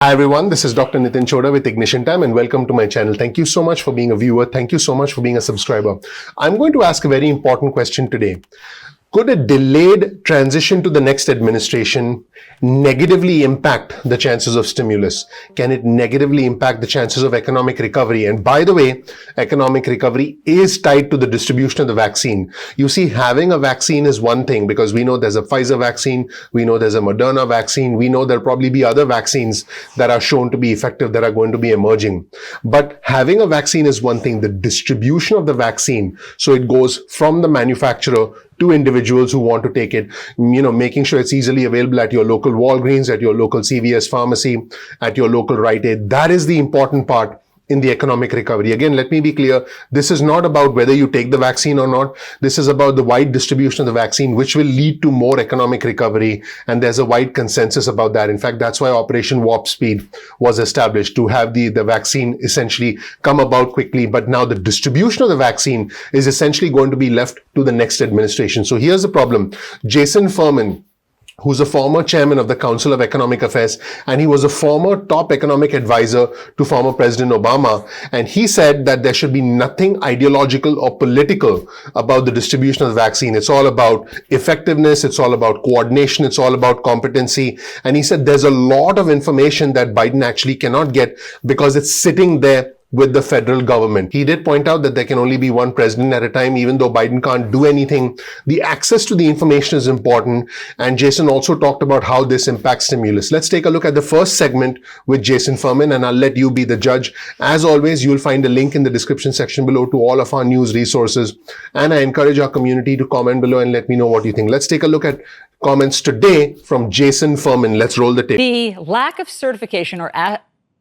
Hi everyone, this is Dr. Nitin Chhoda with Ignition Time and welcome to my channel. Thank you so much for being a viewer. Thank you so much for being a subscriber. I'm going to ask a very important question today. Could a delayed transition to the next administration negatively impact the chances of stimulus? Can it negatively impact the chances of economic recovery? And by the way, economic recovery is tied to the distribution of the vaccine. You see, having a vaccine is one thing because we know there's a Pfizer vaccine, we know there's a Moderna vaccine, we know there'll probably be other vaccines that are shown to be effective that are going to be emerging. But having a vaccine is one thing, the distribution of the vaccine, so it goes from the manufacturer to individuals who want to take it, making sure it's easily available at your local Walgreens, at your local CVS pharmacy, at your local Rite Aid. That is the important part in the economic recovery. Again, let me be clear. This is not about whether you take the vaccine or not. This is about the wide distribution of the vaccine, which will lead to more economic recovery. And there's a wide consensus about that. In fact, that's why Operation Warp Speed was established, to have the vaccine essentially come about quickly. But now the distribution of the vaccine is essentially going to be left to the next administration. So here's the problem. Jason Furman, who's a former chairman of the Council of Economic Affairs, and he was a former top economic advisor to former President Obama. And he said that there should be nothing ideological or political about the distribution of the vaccine. It's all about effectiveness. It's all about coordination. It's all about competency. And he said there's a lot of information that Biden actually cannot get because it's sitting there with the federal government. He did point out that there can only be one president at a time, even though Biden can't do anything. The access to the information is important. And Jason also talked about how this impacts stimulus. Let's take a look at the first segment with Jason Furman, and I'll let you be the judge. As always, you'll find a link in the description section below to all of our news resources. And I encourage our community to comment below and let me know what you think. Let's take a look at comments today from Jason Furman. Let's roll the tape. The lack of certification or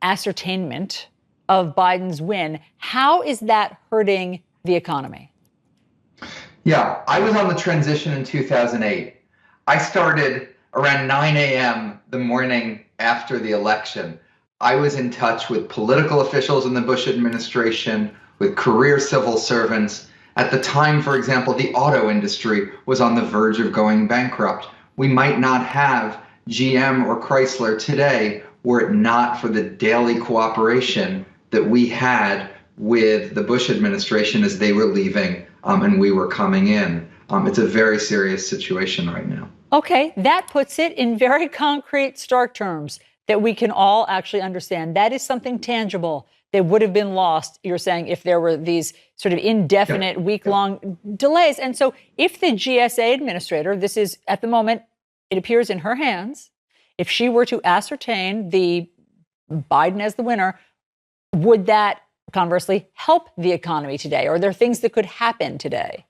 ascertainment of Biden's win, how is that hurting the economy? Yeah, I was on the transition in 2008. I started around 9 a.m. the morning after the election. I was in touch with political officials in the Bush administration, with career civil servants. At the time, for example, the auto industry was on the verge of going bankrupt. We might not have GM or Chrysler today were it not for the daily cooperation that we had with the Bush administration as they were leaving and we were coming in. It's a very serious situation right now. Okay, that puts it in very concrete, stark terms that we can all actually understand. That is something tangible that would have been lost, you're saying, if there were these sort of indefinite, week-long delays. And so if the GSA administrator, this is at the moment, it appears in her hands, if she were to ascertain the Biden as the winner, would that conversely help the economy today? Or are there things that could happen today?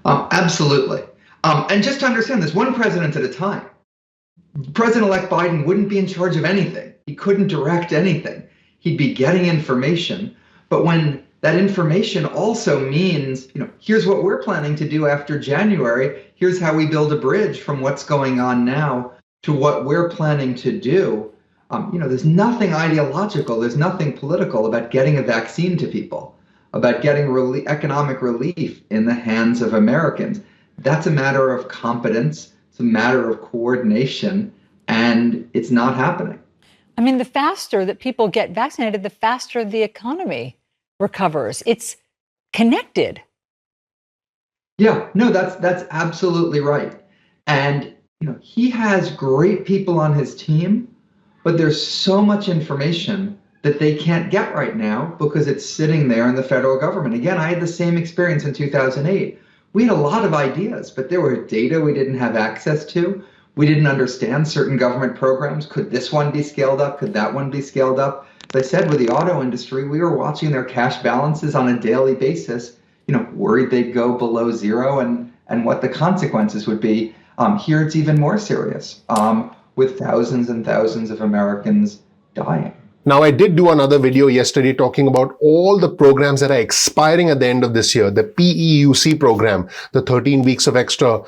Absolutely. And just to understand this, one president at a time. President-elect Biden wouldn't be in charge of anything. He couldn't direct anything. He'd be getting information. But when that information also means, here's what we're planning to do after January, here's how we build a bridge from what's going on now to what we're planning to do. There's nothing ideological, there's nothing political about getting a vaccine to people, about getting economic relief in the hands of Americans. That's a matter of competence, it's a matter of coordination, and it's not happening. I mean, the faster that people get vaccinated, the faster the economy recovers. It's connected. Yeah, no, that's absolutely right. And, he has great people on his team, but there's so much information that they can't get right now because it's sitting there in the federal government. Again, I had the same experience in 2008. We had a lot of ideas, but there were data we didn't have access to. We didn't understand certain government programs. Could this one be scaled up? Could that one be scaled up? As I said, with the auto industry, we were watching their cash balances on a daily basis, worried they'd go below zero and what the consequences would be. Here it's even more serious, with thousands and thousands of Americans dying. Now, I did do another video yesterday talking about all the programs that are expiring at the end of this year. The PEUC program, the 13 weeks of extra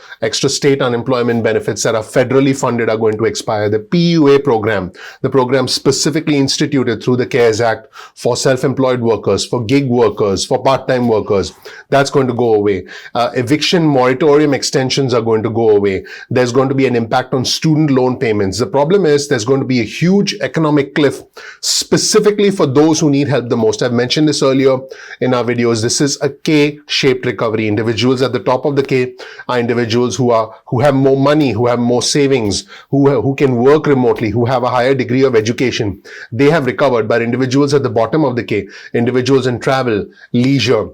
state unemployment benefits that are federally funded are going to expire. The PUA program, the program specifically instituted through the CARES Act for self-employed workers, for gig workers, for part-time workers, that's going to go away. Eviction moratorium extensions are going to go away. There's going to be an impact on student loan payments. The problem is there's going to be a huge economic cliff specifically for those who need help the most. I've mentioned this earlier in our videos. This is a K-shaped recovery. Individuals at the top of the K are individuals who have more money, who have more savings, who can work remotely, who have a higher degree of education. They have recovered. But individuals at the bottom of the K, individuals in travel, leisure,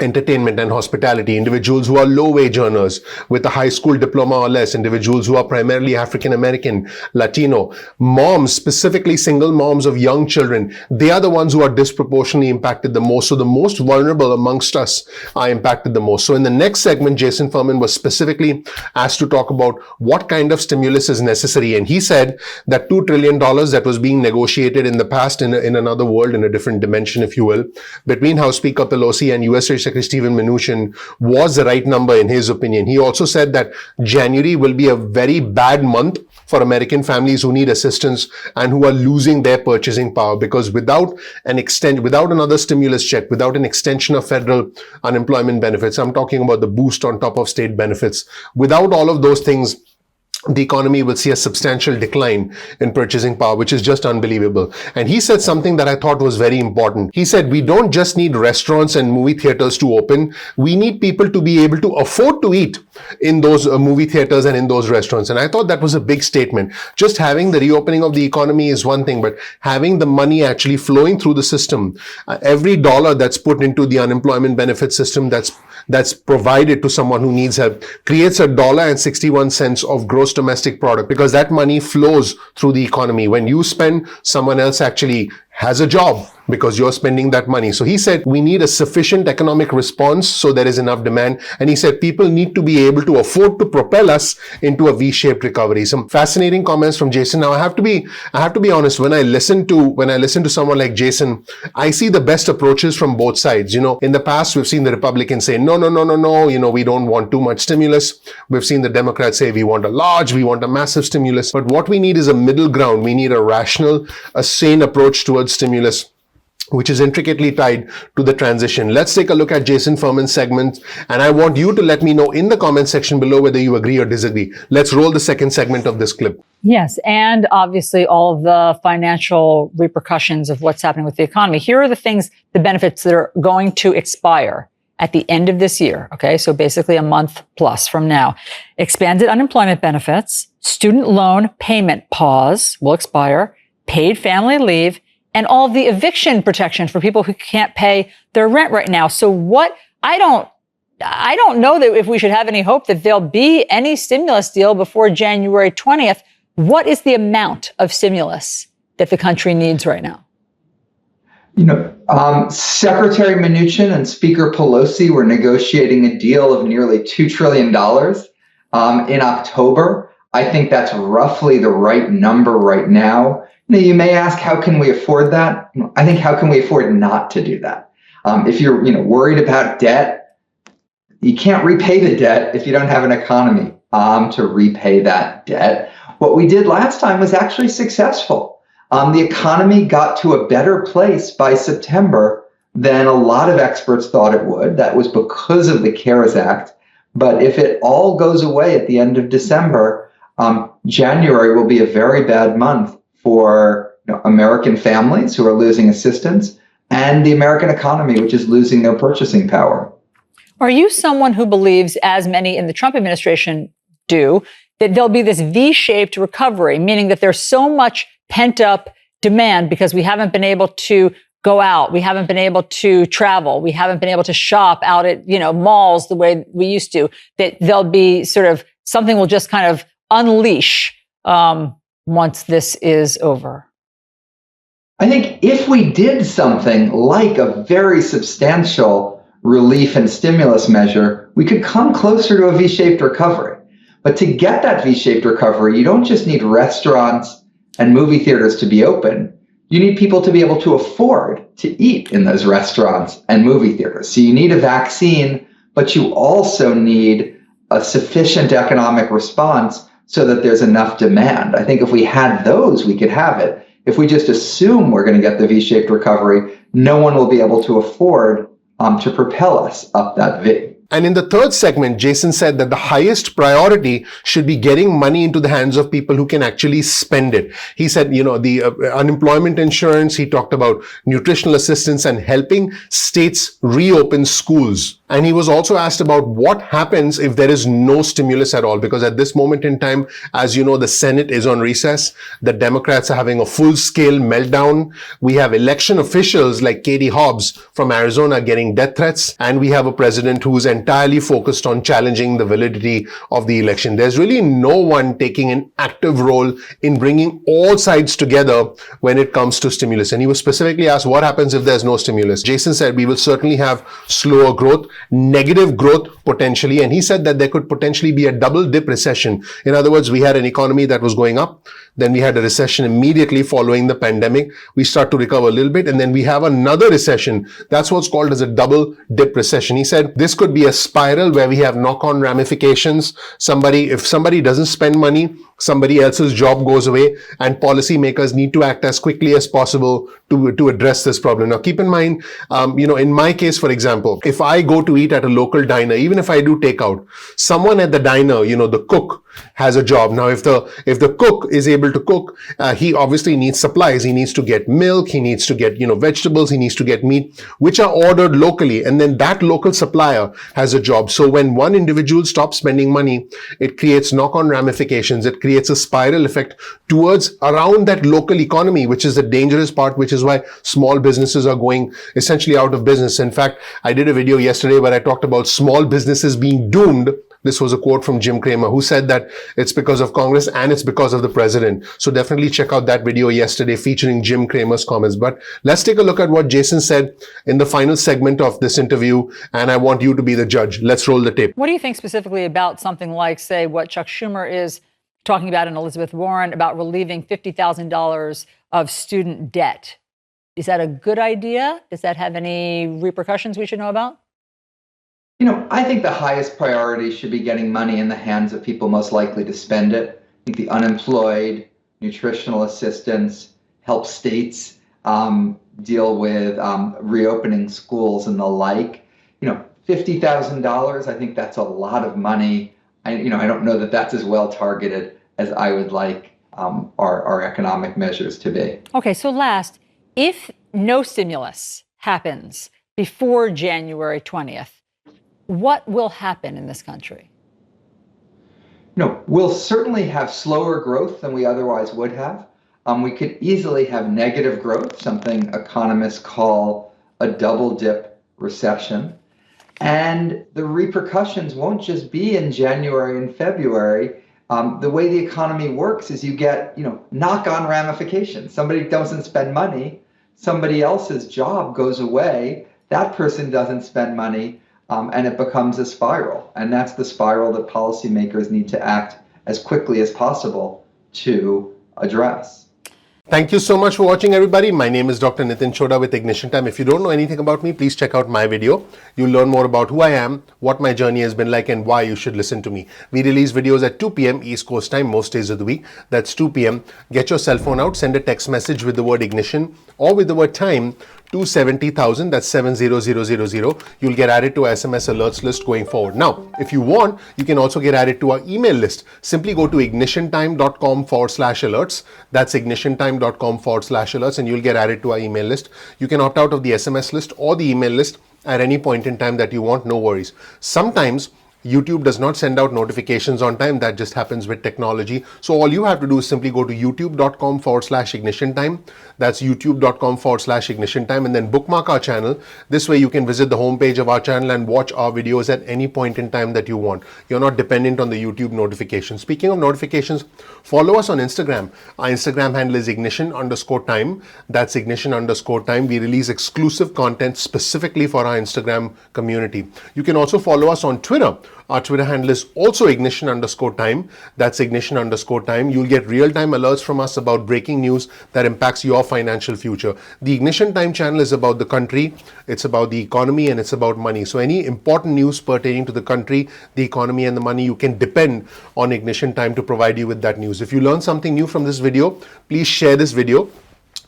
entertainment and hospitality, individuals who are low-wage earners with a high school diploma or less, individuals who are primarily African-American, Latino, moms, specifically single moms of young children, they are the ones who are disproportionately impacted the most. So the most vulnerable amongst us are impacted the most. So in the next segment, Jason Furman was specifically asked to talk about what kind of stimulus is necessary. And he said that $2 trillion that was being negotiated in the past in another world, in a different dimension, if you will, between House Speaker Pelosi and U.S. Secretary Stephen Mnuchin was the right number in his opinion. He also said that January will be a very bad month for American families who need assistance and who are losing their purchasing power, because without another stimulus check, without an extension of federal unemployment benefits, I'm talking about the boost on top of state benefits, without all of those things, the economy will see a substantial decline in purchasing power, which is just unbelievable. And he said something that I thought was very important. He said, we don't just need restaurants and movie theaters to open. We need people to be able to afford to eat in those movie theaters and in those restaurants. And I thought that was a big statement. Just having the reopening of the economy is one thing, but having the money actually flowing through the system, every dollar that's put into the unemployment benefit system that's provided to someone who needs help creates $1.61 of gross domestic product, because that money flows through the economy. When you spend, someone else actually has a job because you're spending that money. So he said we need a sufficient economic response so there is enough demand. And he said people need to be able to afford to propel us into a V-shaped recovery. Some fascinating comments from Jason. Now I have to be honest, when I listen to someone like Jason, I see the best approaches from both sides. In the past we've seen the Republicans say no, we don't want too much stimulus. We've seen the Democrats say we want a massive stimulus. But what we need is a middle ground. We need a rational, a sane approach towards stimulus, which is intricately tied to the transition. Let's take a look at Jason Furman's segment, and I want you to let me know in the comment section below whether you agree or disagree. Let's roll the second segment of this clip. Yes, and obviously all of the financial repercussions of what's happening with the economy. Here are the things, the benefits that are going to expire at the end of this year. Okay, so basically a month plus from now. Expanded unemployment benefits, student loan payment pause will expire, paid family leave, and all the eviction protection for people who can't pay their rent right now. So I don't know that if we should have any hope that there'll be any stimulus deal before January 20th. What is the amount of stimulus that the country needs right now? Secretary Mnuchin and Speaker Pelosi were negotiating a deal of nearly $2 trillion in October. I think that's roughly the right number right now. You may ask, how can we afford that? I think, how can we afford not to do that? If you're worried about debt, you can't repay the debt if you don't have an economy to repay that debt. What we did last time was actually successful. The economy got to a better place by September than a lot of experts thought it would. That was because of the CARES Act. But if it all goes away at the end of December, January will be a very bad month for American families who are losing assistance and the American economy, which is losing their purchasing power. Are you someone who believes, as many in the Trump administration do, that there'll be this V-shaped recovery, meaning that there's so much pent-up demand because we haven't been able to go out, we haven't been able to travel, we haven't been able to shop out at malls the way we used to, that there'll be sort of something will just kind of unleash once this is over? I think if we did something like a very substantial relief and stimulus measure, we could come closer to a V-shaped recovery. But to get that V-shaped recovery, you don't just need restaurants and movie theaters to be open. you need people to be able to afford to eat in those restaurants and movie theaters. So you need a vaccine, but you also need a sufficient economic response so that there's enough demand. I think if we had those, we could have it. If we just assume we're going to get the V-shaped recovery, no one will be able to afford to propel us up that V. And in the third segment, Jason said that the highest priority should be getting money into the hands of people who can actually spend it. He said, the unemployment insurance, he talked about nutritional assistance and helping states reopen schools. And he was also asked about what happens if there is no stimulus at all, because at this moment in time, as you know, the Senate is on recess. The Democrats are having a full-scale meltdown. We have election officials like Katie Hobbs from Arizona getting death threats. And we have a president who's entirely focused on challenging the validity of the election. There's really no one taking an active role in bringing all sides together when it comes to stimulus. And he was specifically asked, what happens if there's no stimulus? Jason said, we will certainly have slower growth, negative growth potentially. And he said that there could potentially be a double dip recession. In other words, we had an economy that was going up. Then we had a recession immediately following the pandemic. We start to recover a little bit. And then we have another recession. That's what's called as a double dip recession. He said this could be a spiral where we have knock-on ramifications. If somebody doesn't spend money, somebody else's job goes away, and policymakers need to act as quickly as possible to address this problem. Now, keep in mind, in my case, for example, if I go to eat at a local diner, even if I do takeout, someone at the diner, the cook has a job. Now, if the cook is able to cook, he obviously needs supplies. He needs to get milk. He needs to get, vegetables. He needs to get meat, which are ordered locally. And then that local supplier has a job. So when one individual stops spending money, it creates knock-on ramifications. It creates a spiral effect towards around that local economy, which is the dangerous part, which is why small businesses are going essentially out of business. In fact, I did a video yesterday where I talked about small businesses being doomed. This was a quote from Jim Cramer, who said that it's because of Congress and it's because of the president. So definitely check out that video yesterday featuring Jim Cramer's comments. But let's take a look at what Jason said in the final segment of this interview. And I want you to be the judge. Let's roll the tape. What do you think specifically about something like, say, what Chuck Schumer is talking about and Elizabeth Warren about relieving $50,000 of student debt? Is that a good idea? Does that have any repercussions we should know about? I think the highest priority should be getting money in the hands of people most likely to spend it. I think the unemployed, nutritional assistance, help states deal with reopening schools and the like. $50,000, I think that's a lot of money. I don't know that that's as well targeted as I would like our economic measures to be. Okay, so last, if no stimulus happens before January 20th, what will happen in this country? We'll certainly have slower growth than we otherwise would have. We could easily have negative growth, something economists call a double dip recession. And the repercussions won't just be in January and February. The way the economy works is you get, knock-on ramifications. Somebody doesn't spend money, somebody else's job goes away, that person doesn't spend money, and it becomes a spiral. And that's the spiral that policymakers need to act as quickly as possible to address. Thank you so much for watching, everybody. My name is Dr. Nitin Chhoda with Ignition Time. If you don't know anything about me, please check out my video. You'll learn more about who I am, what my journey has been like, and why you should listen to me. We release videos at 2 p.m. East Coast time most days of the week. That's 2 p.m. Get your cell phone out, send a text message with the word ignition or with the word time to 70,000, that's 70000. You'll get added to our SMS alerts list going forward. Now, if you want, you can also get added to our email list. Simply go to ignitiontime.com/alerts. That's ignitiontime.com/alerts, and you'll get added to our email list. You can opt out of the SMS list or the email list at any point in time that you want, no worries. Sometimes YouTube does not send out notifications on time. That just happens with technology. So all you have to do is simply go to youtube.com/ignition time. That's youtube.com/ignition time, and then bookmark our channel. This way you can visit the homepage of our channel and watch our videos at any point in time that you want. You're not dependent on the YouTube notifications. Speaking of notifications, follow us on Instagram. Our Instagram handle is ignition_time. That's ignition_time. We release exclusive content specifically for our Instagram community. You can also follow us on Twitter. Our Twitter handle is also ignition_time. That's ignition_time. You'll get real-time alerts from us about breaking news that impacts your financial future. The Ignition Time channel is about the country, it's about the economy, and it's about money. So any important news pertaining to the country, the economy, and the money, you can depend on Ignition Time to provide you with that news. If you learn something new from this video, please share this video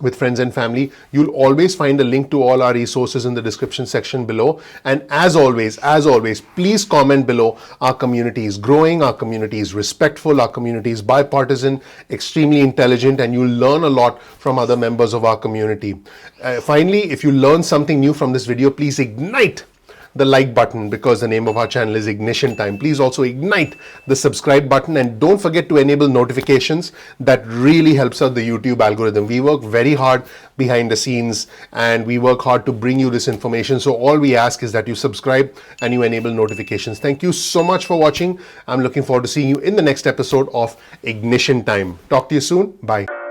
with friends and family. You'll always find a link to all our resources in the description section below. And as always, please comment below. Our community is growing, our community is respectful, our community is bipartisan, extremely intelligent, and you'll learn a lot from other members of our community. Finally, if you learn something new from this video, please ignite the like button, because the name of our channel is Ignition Time. Please also ignite the subscribe button, and don't forget to enable notifications. That really helps out the YouTube algorithm. We work very hard behind the scenes and we work hard to bring you this information. So all we ask is that you subscribe and you enable notifications. Thank you so much for watching. I'm looking forward to seeing you in the next episode of Ignition Time. Talk to you soon. Bye.